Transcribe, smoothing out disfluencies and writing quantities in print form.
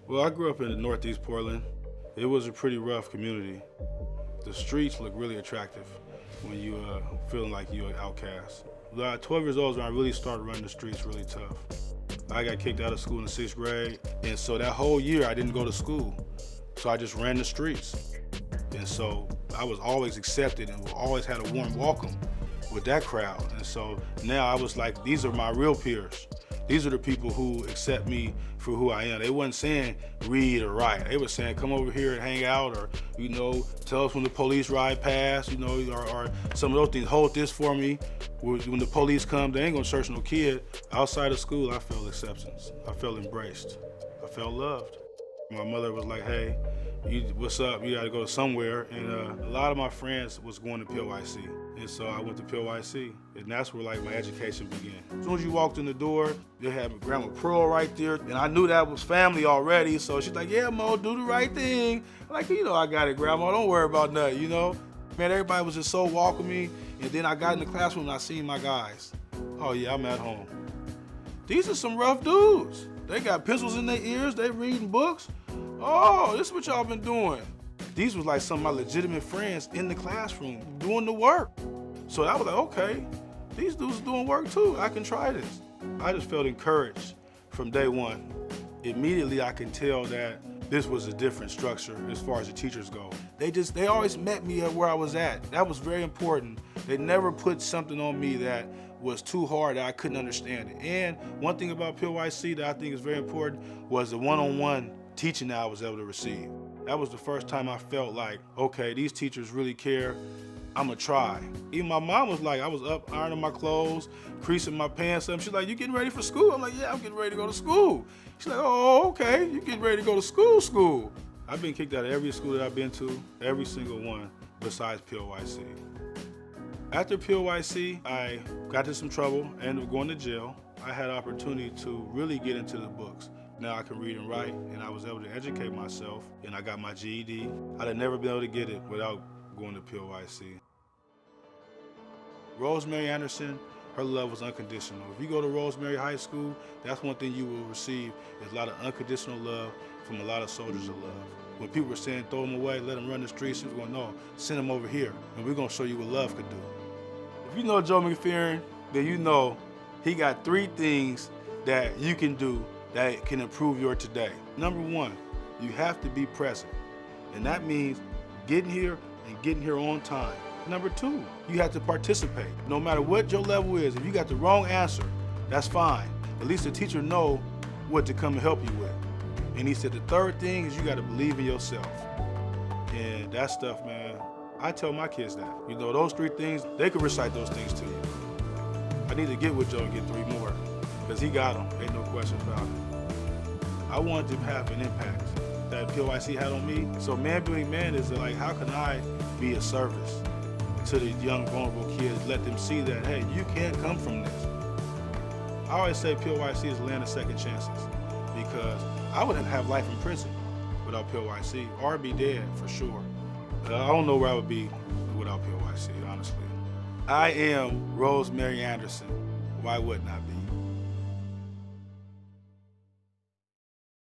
Well, I grew up in Northeast Portland. It was a pretty rough community. The streets look really attractive when you feeling like you're an outcast. At 12 years old is when I really started running the streets really tough. I got kicked out of school in the 6th grade, and so that whole year I didn't go to school. So I just ran the streets. And so I was always accepted and always had a warm welcome with that crowd. And so now I was like, these are my real peers. These are the people who accept me for who I am. They wasn't saying read or write. They were saying come over here and hang out, or tell us when the police ride past, or some of those things. Hold this for me. When the police come, they ain't gonna search no kid. Outside of school, I felt acceptance. I felt embraced. I felt loved. My mother was like, hey, what's up? You gotta go somewhere. And a lot of my friends was going to POIC. And so I went to POIC, and that's where my education began. As soon as you walked in the door, they had Grandma Pearl right there, and I knew that was family already. So she's like, yeah, Mo, do the right thing. I'm like, I got it, Grandma, don't worry about nothing, Man, everybody was just so welcoming. And then I got in the classroom and I seen my guys. Oh yeah, I'm at home. These are some rough dudes. They got pencils in their ears, they reading books. Oh, this is what y'all been doing. These was like some of my legitimate friends in the classroom doing the work. So I was like, okay, these dudes are doing work too. I can try this. I just felt encouraged from day one. Immediately I can tell that this was a different structure as far as the teachers go. They always met me at where I was at. That was very important. They never put something on me that was too hard that I couldn't understand it. And one thing about POIC that I think is very important was the one-on-one teaching that I was able to receive. That was the first time I felt like, okay, these teachers really care. I'm gonna try. Even my mom was like, I was up ironing my clothes, creasing my pants up. She's like, you getting ready for school? I'm like, yeah, I'm getting ready to go to school. She's like, oh, okay, you getting ready to go to school. I've been kicked out of every school that I've been to, every single one, besides POIC. After POIC, I got into some trouble, ended up going to jail. I had an opportunity to really get into the books. Now I can read and write, and I was able to educate myself, and I got my GED. I'd have never been able to get it without going to POIC. Rosemary Anderson, her love was unconditional. If you go to Rosemary High School, that's one thing you will receive is a lot of unconditional love from a lot of soldiers of love. When people were saying throw them away, let them run the streets, she was going, no, send them over here, and we're gonna show you what love could do. If you know Joe McPherson, then you know he got 3 things that you can do that can improve your today. Number 1, you have to be present. And that means getting here and getting here on time. Number 2, you have to participate. No matter what your level is, if you got the wrong answer, that's fine. At least the teacher know what to come and help you with. And he said the 3rd thing is you got to believe in yourself. And that stuff, man, I tell my kids that. Those 3 things, they can recite those things to you. I need to get with Joe and get 3 more, because he got them, ain't no question about it. I wanted to have an impact that POIC had on me. So Man Building Man is like, how can I be a service to the young, vulnerable kids, let them see that, hey, you can't come from this. I always say POIC is the land of second chances, because I wouldn't have life in prison without POIC, or be dead for sure. I don't know where I would be without POIC, honestly. I am Rosemary Anderson. Why wouldn't I be?